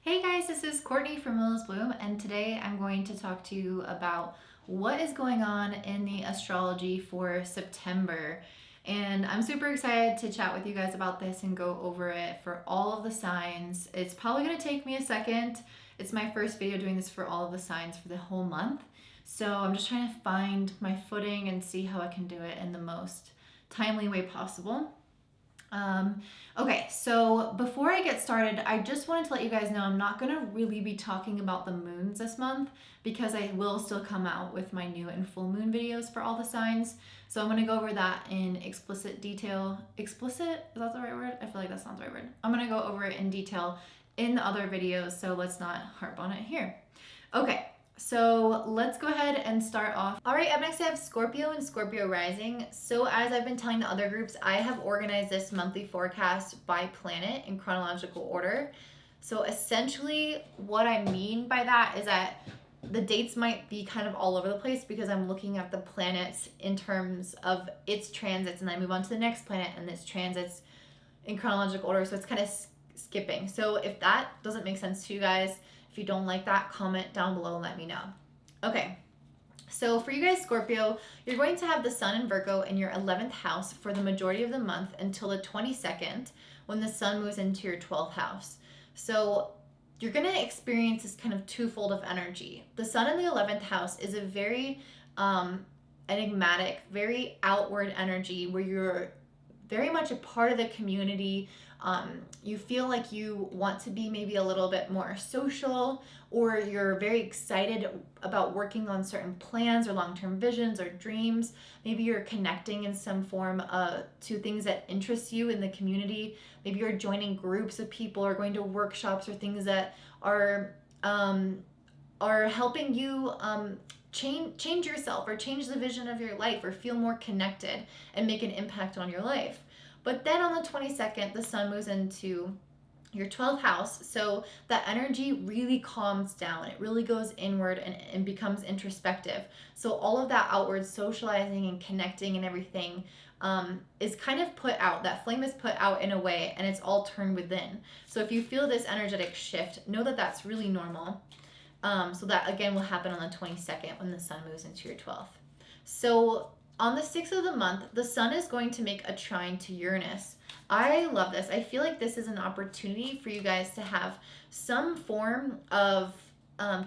Hey guys, this is Courtney from Willows Bloom, and today I'm going to talk to you about what is going on in the astrology for September. And I'm super excited to chat with you guys about this and go over it for all of the signs. It's probably going to take me a second. It's my first video doing this for all of the signs for the whole month. So I'm just trying to find my footing and see how I can do it in the most timely way possible. Okay, so before I get started, I just wanted to let you guys know I'm not going to really be talking about the moons this month because I will still come out with my new and full moon videos for all the signs. So I'm going to go over that in explicit detail. Explicit? Is that the right word? I feel like that's not the right word. I'm going to go over it in detail in the other videos, so let's not harp on it here. Okay. So let's go ahead and start off. All right, up next I have Scorpio and Scorpio Rising. So as I've been telling the other groups, I have organized this monthly forecast by planet in chronological order. So essentially what I mean by that is that the dates might be kind of all over the place because I'm looking at the planets in terms of its transits, and then I move on to the next planet and its transits in chronological order. So it's kind of skipping. So if that doesn't make sense to you guys, if you don't like that, comment down below and let me know. Okay, so for you guys, Scorpio, you're going to have the Sun in Virgo in your 11th house for the majority of the month until the 22nd when the Sun moves into your 12th house. So you're going to experience this kind of twofold of energy. The Sun in the 11th house is a very enigmatic, very outward energy where you're very much a part of the community. You feel like you want to be maybe a little bit more social, or you're very excited about working on certain plans or long-term visions or dreams. Maybe you're connecting in some form to things that interest you in the community. Maybe you're joining groups of people or going to workshops or things that are helping you change yourself or change the vision of your life or feel more connected and make an impact on your life. But then on the 22nd, the Sun moves into your 12th house. So that energy really calms down. It really goes inward and becomes introspective. So all of that outward socializing and connecting and everything is kind of put out. That flame is put out in a way, and it's all turned within. So if you feel this energetic shift, know that that's really normal. So that again will happen on the 22nd when the Sun moves into your 12th. So on the 6th of the month, the Sun is going to make a trine to Uranus. I love this. I feel like this is an opportunity for you guys to have some form of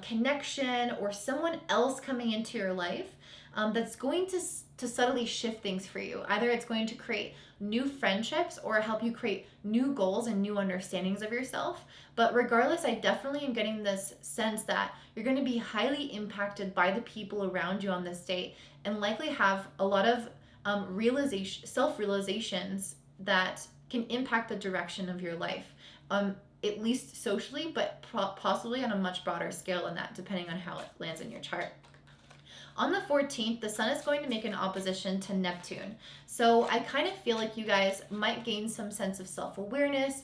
connection or someone else coming into your life that's going to subtly shift things for you. Either it's going to create new friendships or help you create new goals and new understandings of yourself. But regardless, I definitely am getting this sense that you're going to be highly impacted by the people around you on this date and likely have a lot of self-realizations that can impact the direction of your life, at least socially, but possibly on a much broader scale than that, depending on how it lands in your chart. On the 14th, the Sun is going to make an opposition to Neptune. So I kind of feel like you guys might gain some sense of self-awareness,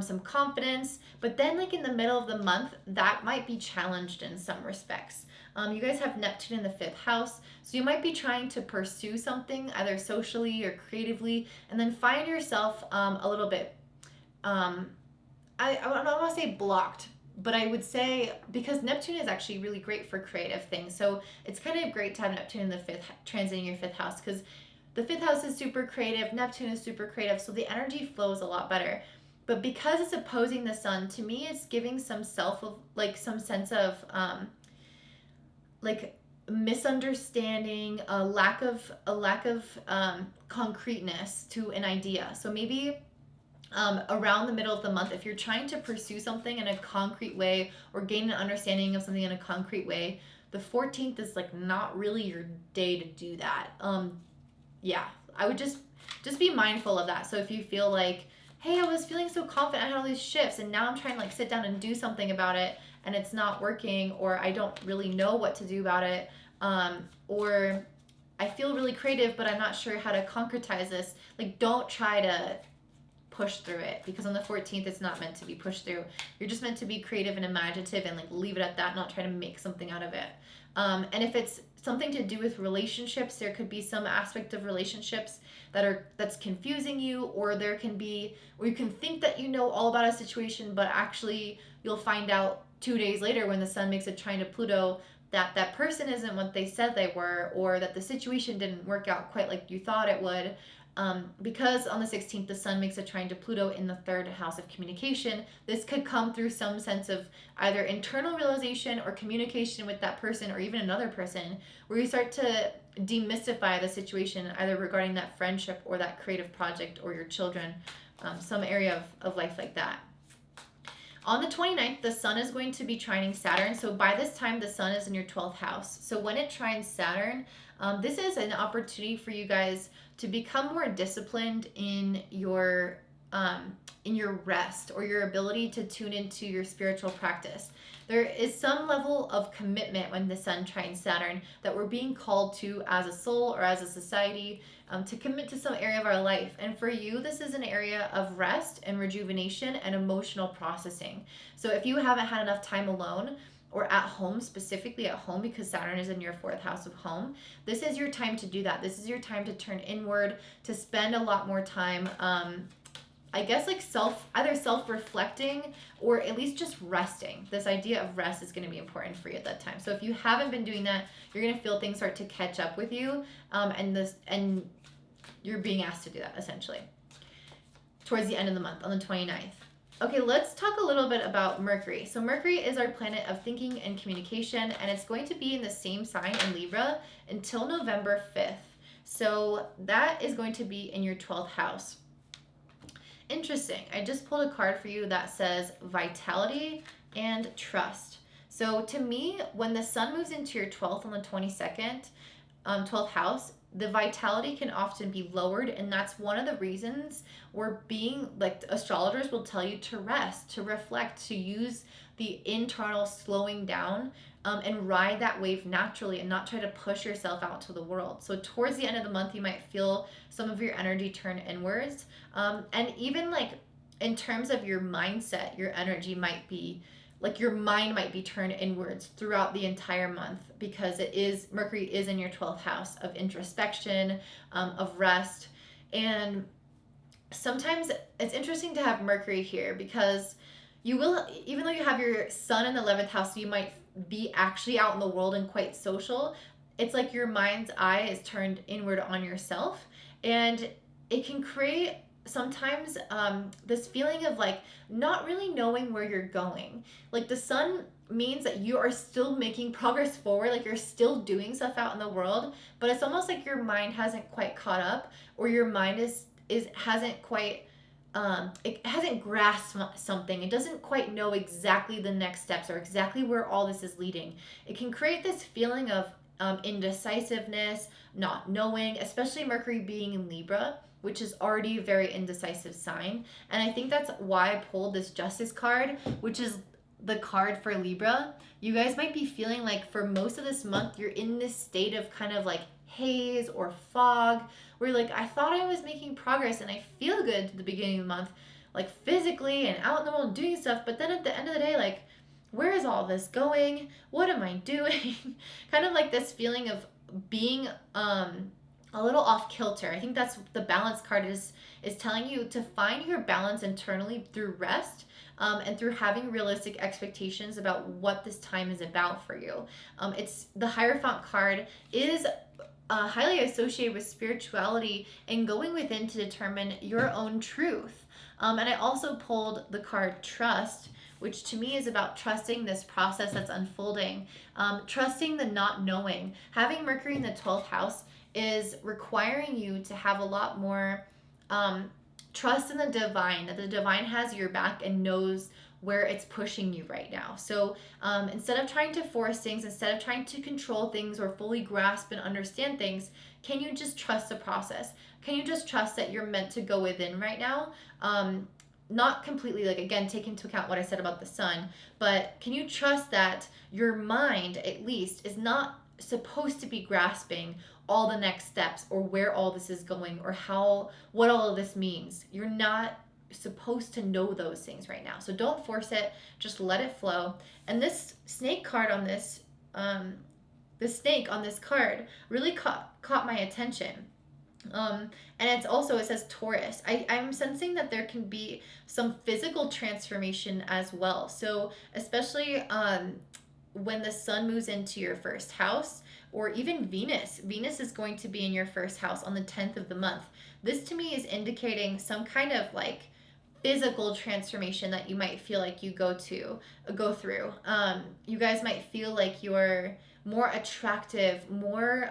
some confidence, but then like in the middle of the month, that might be challenged in some respects. You guys have Neptune in the 5th house, so you might be trying to pursue something either socially or creatively, and then find yourself a little bit, I don't want to say blocked, but I would say because Neptune is actually really great for creative things. So it's kind of great to have Neptune in the 5th, transiting your 5th house, because the 5th house is super creative, Neptune is super creative, so the energy flows a lot better. But because it's opposing the Sun, to me it's giving some sense of like misunderstanding, a lack of concreteness to an idea. So maybe around the middle of the month, if you're trying to pursue something in a concrete way or gain an understanding of something in a concrete way, the 14th is like not really your day to do that. Yeah, I would just be mindful of that. So if you feel like, hey, I was feeling so confident, I had all these shifts, and now I'm trying to like sit down and do something about it, and it's not working, or I don't really know what to do about it, or I feel really creative, but I'm not sure how to concretize this. Like, don't try to push through it, because on the 14th it's not meant to be pushed through. You're just meant to be creative and imaginative and like leave it at that, not try to make something out of it. And if it's something to do with relationships, there could be some aspect of relationships that's confusing you, or there can be, or you can think that you know all about a situation, but actually you'll find out 2 days later when the sun makes a trine to Pluto that that person isn't what they said they were, or that the situation didn't work out quite like you thought it would. Because on the 16th, the sun makes a trine to Pluto in the 3rd house of communication. This could come through some sense of either internal realization or communication with that person or even another person, where you start to demystify the situation, either regarding that friendship or that creative project or your children, some area of life like that. On the 29th, the sun is going to be trining Saturn. So by this time, the sun is in your 12th house. So when it trines Saturn, this is an opportunity for you guys to become more disciplined in your rest, or your ability to tune into your spiritual practice. There is some level of commitment when the sun trines Saturn that we're being called to as a soul or as a society, to commit to some area of our life. And for you, this is an area of rest and rejuvenation and emotional processing. So if you haven't had enough time alone, or at home, specifically at home, because Saturn is in your 4th house of home, this is your time to do that. This is your time to turn inward, to spend a lot more time, I guess, like either self-reflecting or at least just resting. This idea of rest is going to be important for you at that time. So if you haven't been doing that, you're going to feel things start to catch up with you, and you're being asked to do that essentially towards the end of the month on the 29th. Okay, let's talk a little bit about Mercury. So Mercury is our planet of thinking and communication, and it's going to be in the same sign in Libra until November 5th. So that is going to be in your 12th house. Interesting. I just pulled a card for you that says vitality and trust. So to me, when the sun moves into your 12th on the 22nd, 12th house, the vitality can often be lowered, and that's one of the reasons we're being, like, astrologers will tell you to rest, to reflect, to use the internal slowing down, and ride that wave naturally and not try to push yourself out to the world. So towards the end of the month, you might feel some of your energy turn inwards, and even like in terms of your mindset, your energy might be like, your mind might be turned inwards throughout the entire month, because Mercury is in your 12th house of introspection, of rest. And sometimes it's interesting to have Mercury here, because you will, even though you have your sun in the 11th house, so you might be actually out in the world and quite social, it's like your mind's eye is turned inward on yourself, and it can create sometimes this feeling of like not really knowing where you're going. Like the sun means that you are still making progress forward, like you're still doing stuff out in the world, but it's almost like your mind hasn't quite caught up, or your mind hasn't quite it hasn't grasped something. It doesn't quite know exactly the next steps or exactly where all this is leading. It can create this feeling of indecisiveness, not knowing, especially Mercury being in Libra, which is already a very indecisive sign. And I think that's why I pulled this Justice card, which is the card for Libra. You guys might be feeling like for most of this month, you're in this state of kind of like haze or fog, where you're like, I thought I was making progress and I feel good at the beginning of the month, like physically and out in the world doing stuff. But then at the end of the day, like, where is all this going? What am I doing? Kind of like this feeling of being a little off kilter. I think that's the balance card is telling you to find your balance internally through rest, and through having realistic expectations about what this time is about for you. It's the Hierophant card is highly associated with spirituality and going within to determine your own truth. And I also pulled the card Trust, which to me is about trusting this process that's unfolding, trusting the not knowing. Having Mercury in the 12th house is requiring you to have a lot more trust in the divine, that the divine has your back and knows where it's pushing you right now. So instead of trying to force things, instead of trying to control things or fully grasp and understand things, can you just trust the process? Can you just trust that you're meant to go within right now? Not completely, like, again, take into account what I said about the sun, but can you trust that your mind, at least, is not supposed to be grasping all the next steps or where all this is going or what all of this means? You're not supposed to know those things right now. So don't force it, just let it flow. And this snake card on the snake on this card really caught my attention. And it's also, it says Taurus. I'm sensing that there can be some physical transformation as well. So especially when the sun moves into your first house, or even Venus is going to be in your first house on the 10th of the month. This to me is indicating some kind of like physical transformation that you might feel like you go through. You guys might feel like you're more attractive, more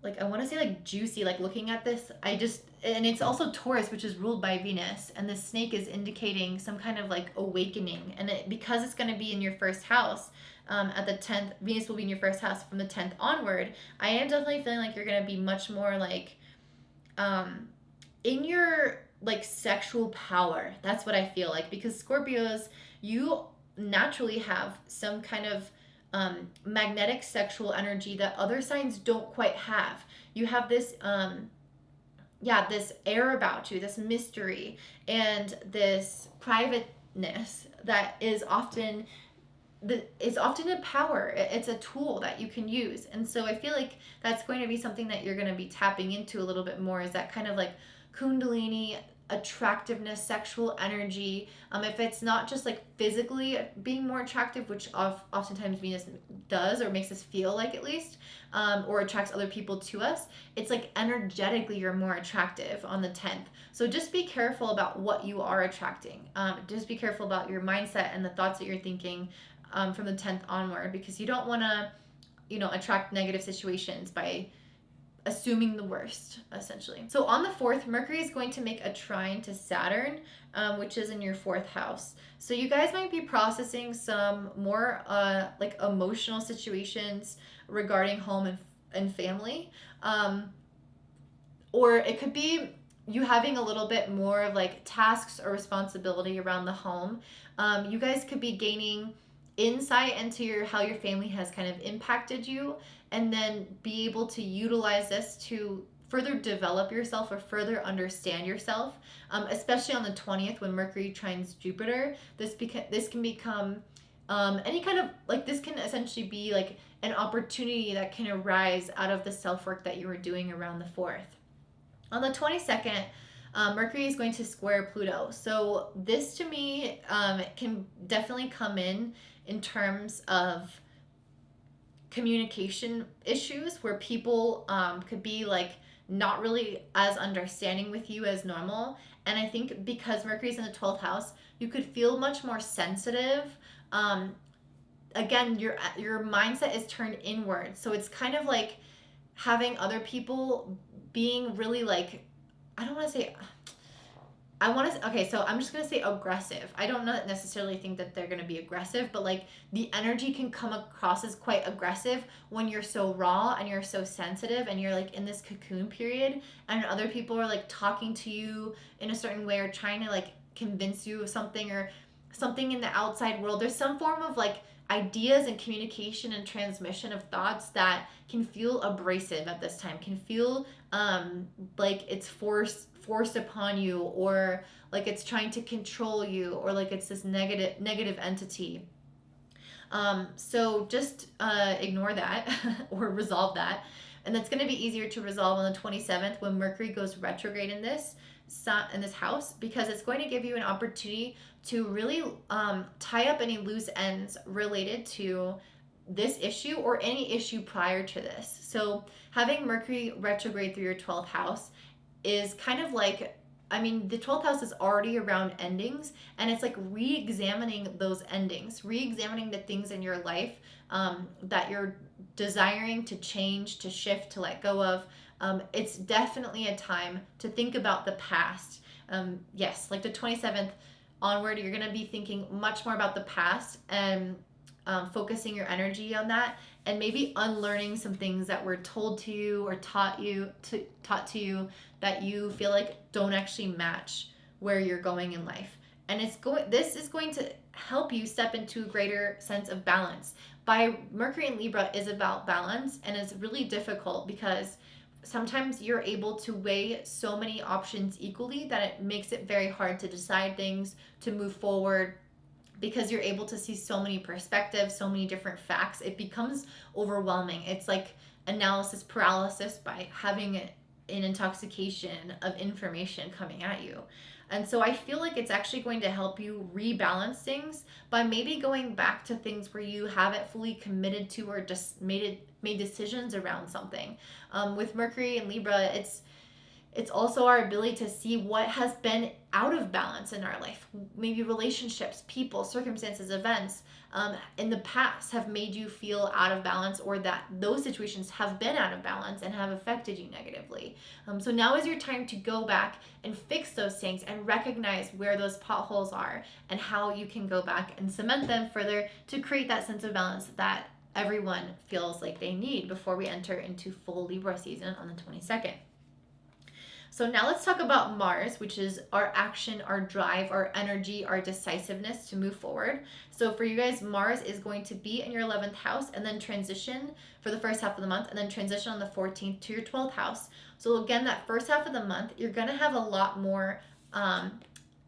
like I want to say like juicy, like looking at this. And it's also Taurus, which is ruled by Venus, and the snake is indicating some kind of like awakening. And because it's going to be in your first house, at the 10th, Venus will be in your first house from the 10th onward. I am definitely feeling like you're going to be much more like in your like sexual power. That's what I feel like, because Scorpios, you naturally have some kind of magnetic sexual energy that other signs don't quite have. You have this this air about you, this mystery, and this privateness that is often a power. It's a tool that you can use. And so I feel like that's going to be something that you're going to be tapping into a little bit more, is that kind of like Kundalini attractiveness, sexual energy. If it's not just like physically being more attractive, which oftentimes Venus does, or makes us feel like, at least, or attracts other people to us, it's like energetically you're more attractive on the 10th. So just be careful about what you are attracting. Just be careful about your mindset and the thoughts that you're thinking from the 10th onward, because you don't want to, attract negative situations by assuming the worst, essentially. So on the 4th, Mercury is going to make a trine to Saturn, which is in your 4th house. So you guys might be processing some more like emotional situations regarding home and family. Or it could be you having a little bit more of like tasks or responsibility around the home. You guys could be gaining insight into how your family has kind of impacted you, and then be able to utilize this to further develop yourself or further understand yourself, especially on the 20th when Mercury trines Jupiter. This can become any kind of like, this can essentially be like an opportunity that can arise out of the self-work that you were doing around the 4th. On the 22nd, Mercury is going to square Pluto. So this to me can definitely come in terms of communication issues, where people could be like not really as understanding with you as normal. And I think because Mercury's in the 12th house, you could feel much more sensitive. Again, your mindset is turned inward. So it's kind of like having other people being really like, I don't want to say, so I'm just going to say aggressive. I don't necessarily think that they're going to be aggressive, but like the energy can come across as quite aggressive when you're so raw and you're so sensitive and you're like in this cocoon period, and other people are like talking to you in a certain way or trying to like convince you of something, or something in the outside world. There's some form of like ideas and communication and transmission of thoughts that can feel abrasive at this time, can feel like it's forced upon you, or like it's trying to control you, or like it's this negative entity. So just ignore that or resolve that. And that's going to be easier to resolve on the 27th when Mercury goes retrograde in this house, because it's going to give you an opportunity to really tie up any loose ends related to this issue or any issue prior to this. So having Mercury retrograde through your 12th house is kind of like, the 12th house is already around endings, and it's like re-examining those endings, re-examining the things in your life that you're desiring to change, to shift, to let go of. It's definitely a time to think about the past. Yes, like the 27th onward, you're going to be thinking much more about the past and focusing your energy on that, and maybe unlearning some things that were told to you or taught to you that you feel like don't actually match where you're going in life. And this is going to help you step into a greater sense of balance. Mercury in Libra is about balance, and it's really difficult because sometimes you're able to weigh so many options equally that it makes it very hard to decide things, to move forward, because you're able to see so many perspectives, so many different facts. It becomes overwhelming. It's like analysis paralysis by having an intoxication of information coming at you. And so I feel like it's actually going to help you rebalance things by maybe going back to things where you haven't fully committed to or just made decisions around something. With Mercury and Libra, it's also our ability to see what has been out of balance in our life. Maybe relationships, people, circumstances, events in the past have made you feel out of balance, or that those situations have been out of balance and have affected you negatively. So now is your time to go back and fix those things and recognize where those potholes are and how you can go back and cement them further to create that sense of balance that everyone feels like they need before we enter into full Libra season on the 22nd. So now let's talk about Mars, which is our action, our drive, our energy, our decisiveness to move forward. So for you guys, Mars is going to be in your 11th house and then transition for the first half of the month, and then transition on the 14th to your 12th house. So again, that first half of the month, you're going to have a lot more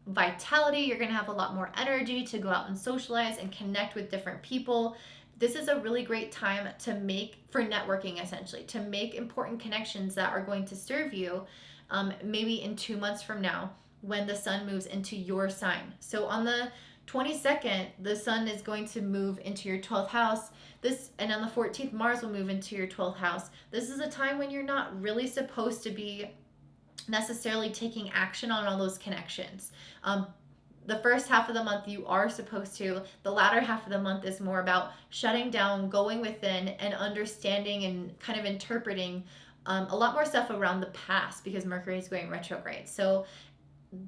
vitality. You're going to have a lot more energy to go out and socialize and connect with different people. This is a really great time to make, for networking essentially, to make important connections that are going to serve you maybe in 2 months from now when the sun moves into your sign. So on the 22nd, the sun is going to move into your 12th house. And on the 14th, Mars will move into your 12th house. This is a time when you're not really supposed to be necessarily taking action on all those connections. The first half of the month you are supposed to. The latter half of the month is more about shutting down, going within, and understanding and kind of interpreting a lot more stuff around the past, because Mercury is going retrograde. So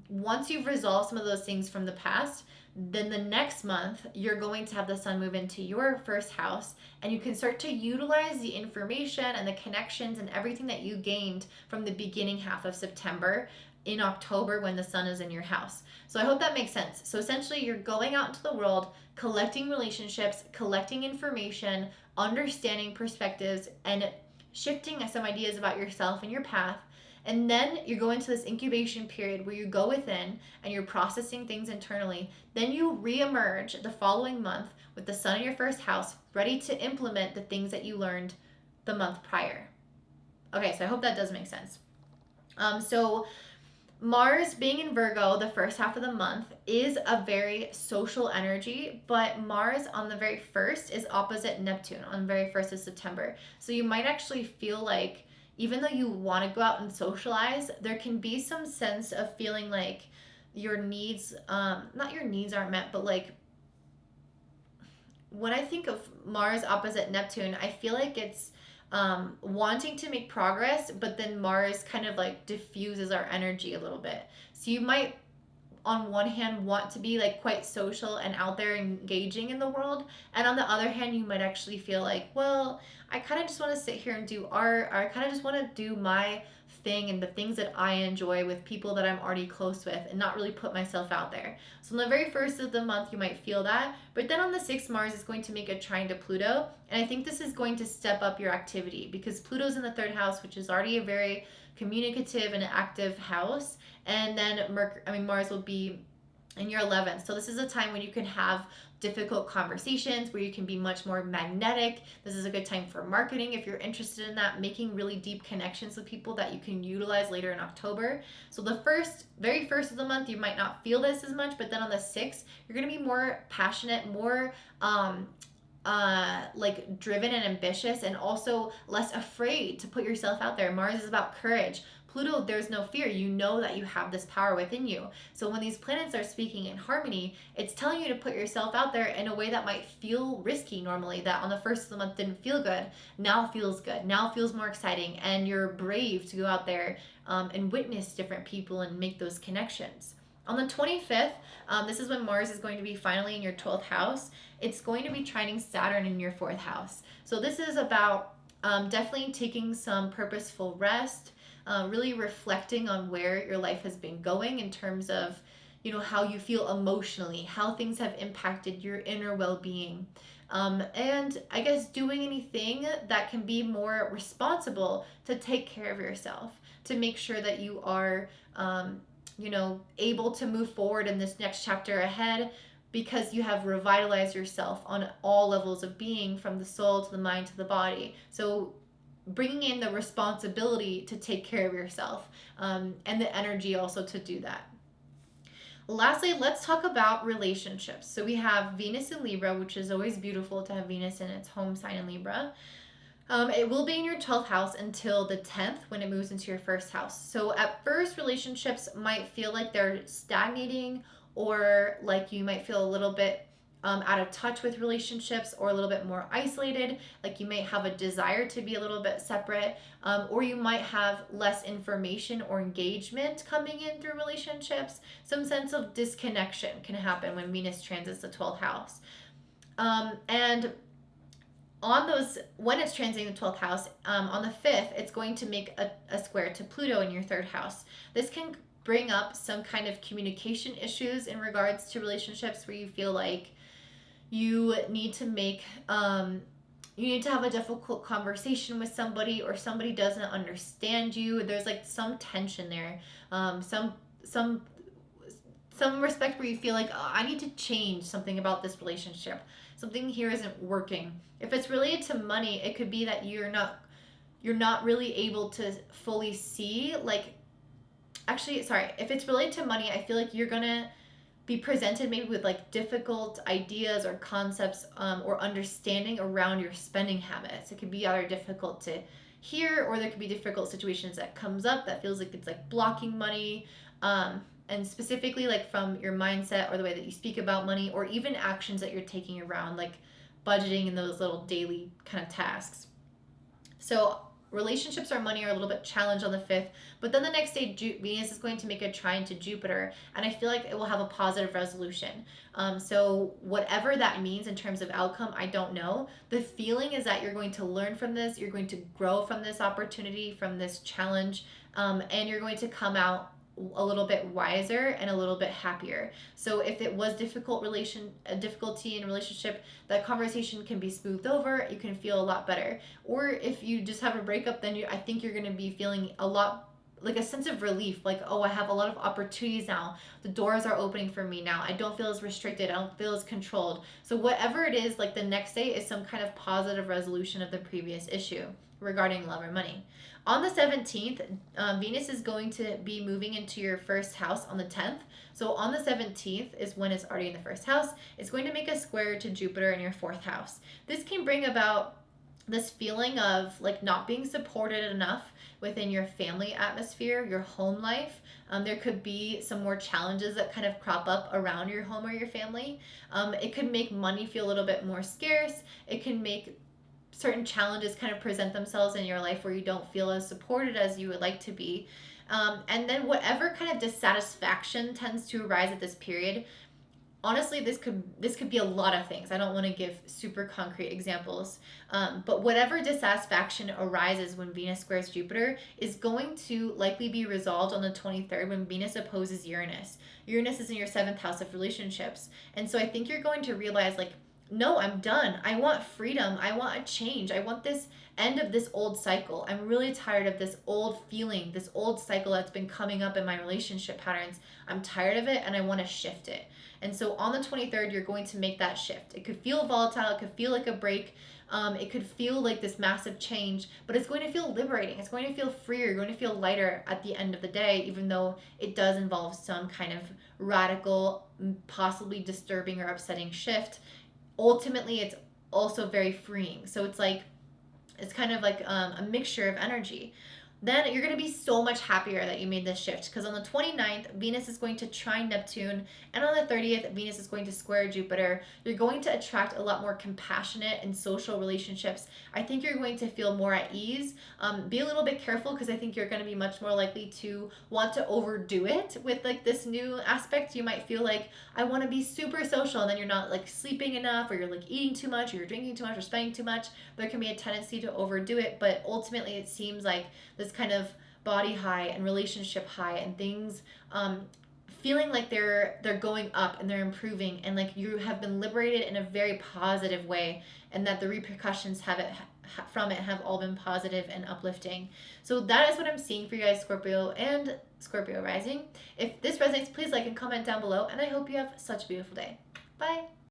once you've resolved some of those things from the past, then the next month you're going to have the sun move into your first house, and you can start to utilize the information and the connections and everything that you gained from the beginning half of September in October when the sun is in your house. So I hope that makes sense. So essentially you're going out into the world, collecting relationships, collecting information, understanding perspectives, and shifting some ideas about yourself and your path. And then you go into this incubation period where you go within and you're processing things internally. Then you reemerge the following month with the sun in your first house, ready to implement the things that you learned the month prior. Okay, so I hope that does make sense. So Mars being in Virgo the first half of the month is a very social energy, but Mars on the very first is opposite Neptune on the very 1st of September. So you might actually feel like, even though you want to go out and socialize, there can be some sense of feeling like your needs, not your needs aren't met, but like when I think of Mars opposite Neptune, I feel like it's wanting to make progress, but then Mars kind of like diffuses our energy a little bit. So you might, on one hand, want to be like quite social and out there engaging in the world, and on the other hand, you might actually feel like, well, I kind of just want to sit here and do art, or I kind of just want to do my thing and the things that I enjoy with people that I'm already close with, and not really put myself out there. So on the very first of the month you might feel that, but then on the 6th, Mars is going to make a trine to Pluto, and I think this is going to step up your activity, because Pluto's in the 3rd house, which is already a very communicative and active house, and then Mars will be in your 11th. So this is a time when you can have difficult conversations, where you can be much more magnetic. This is a good time for marketing if you're interested in that, making really deep connections with people that you can utilize later in October. So the very first of the month, you might not feel this as much, but then on the 6th, you're going to be more passionate, more like driven and ambitious, and also less afraid to put yourself out there. Mars is about courage. Pluto, there's no fear. You know that you have this power within you. So when these planets are speaking in harmony, it's telling you to put yourself out there in a way that might feel risky normally, that on the 1st of the month didn't feel good, now feels good, now feels more exciting, and you're brave to go out there and witness different people and make those connections. On the 25th, this is when Mars is going to be finally in your 12th house. It's going to be trining Saturn in your 4th house. So this is about definitely taking some purposeful rest, really reflecting on where your life has been going in terms of, how you feel emotionally, how things have impacted your inner well-being. And I guess doing anything that can be more responsible to take care of yourself, to make sure that you are, able to move forward in this next chapter ahead, because you have revitalized yourself on all levels of being, from the soul to the mind to the body. So bringing in the responsibility to take care of yourself, and the energy also to do that. Lastly, let's talk about relationships. So we have Venus in Libra, which is always beautiful to have Venus in its home sign in Libra. It will be in your 12th house until the 10th, when it moves into your first house. So at first, relationships might feel like they're stagnating, or like you might feel a little bit out of touch with relationships, or a little bit more isolated. Like you may have a desire to be a little bit separate, or you might have less information or engagement coming in through relationships. Some sense of disconnection can happen when Venus transits the 12th house. And on those, when it's transiting the 12th house, on the 5th, it's going to make a square to Pluto in your 3rd house. This can bring up some kind of communication issues in regards to relationships, where you feel like you need to make you need to have a difficult conversation with somebody, or somebody doesn't understand you. There's like some tension there, some respect, where you feel like, oh, I need to change something about this relationship. Something here isn't working. If it's related to money, it could be that you're not really able to fully see, like, actually, sorry, if it's related to money, I feel like you're gonna be presented maybe with like difficult ideas or concepts, or understanding around your spending habits. It could be either difficult to hear, or there could be difficult situations that comes up that feels like it's like blocking money, and specifically like from your mindset, or the way that you speak about money, or even actions that you're taking around like budgeting and those little daily kind of tasks. So relationships or money are a little bit challenged on the 5th, but then the next day Venus is going to make a trine to Jupiter, and I feel like it will have a positive resolution. So whatever that means in terms of outcome, I don't know. The feeling is that you're going to learn from this, you're going to grow from this opportunity, from this challenge, and you're going to come out a little bit wiser and a little bit happier. So if it was difficulty in relationship, that conversation can be smoothed over. You can feel a lot better. Or if you just have a breakup, then I think you're going to be feeling a lot, like a sense of relief, like, oh, I have a lot of opportunities now. The doors are opening for me now. I don't feel as restricted. I don't feel as controlled. So whatever it is, like the next day is some kind of positive resolution of the previous issue regarding love or money. On the 17th, Venus is going to be moving into your first house on the 10th. So on the 17th is when it's already in the first house. It's going to make a square to Jupiter in your 4th house. This can bring about this feeling of like not being supported enough within your family atmosphere, your home life. There could be some more challenges that kind of crop up around your home or your family. It could make money feel a little bit more scarce. It can make certain challenges kind of present themselves in your life where you don't feel as supported as you would like to be. And then whatever kind of dissatisfaction tends to arise at this period, honestly, this could be a lot of things. I don't want to give super concrete examples, but whatever dissatisfaction arises when Venus squares Jupiter is going to likely be resolved on the 23rd, when Venus opposes Uranus. Uranus is in your 7th house of relationships, and so I think you're going to realize, like, no, I'm done. I want freedom. I want a change. I want this end of this old cycle. I'm really tired of this old feeling, this old cycle that's been coming up in my relationship patterns. I'm tired of it, and I want to shift it. And so on the 23rd, you're going to make that shift. It could feel volatile. It could feel like a break. It could feel like this massive change, but it's going to feel liberating. It's going to feel freer. You're going to feel lighter at the end of the day, even though it does involve some kind of radical, possibly disturbing or upsetting shift. Ultimately, it's also very freeing. So it's kind of like a mixture of energy. Then you're going to be so much happier that you made this shift, because on the 29th, Venus is going to trine Neptune, and on the 30th, Venus is going to square Jupiter. You're going to attract a lot more compassionate and social relationships. I think you're going to feel more at ease. Be a little bit careful, because I think you're going to be much more likely to want to overdo it with like this new aspect. You might feel like, I want to be super social, and then you're not like sleeping enough, or you're like eating too much, or you're drinking too much, or spending too much. There can be a tendency to overdo it, but ultimately it seems like this kind of body high and relationship high and things feeling like they're going up and they're improving, and like you have been liberated in a very positive way, and that the repercussions from it have all been positive and uplifting. So that is what I'm seeing for you guys, Scorpio and Scorpio rising. If this resonates, please like and comment down below, and I hope you have such a beautiful day. Bye.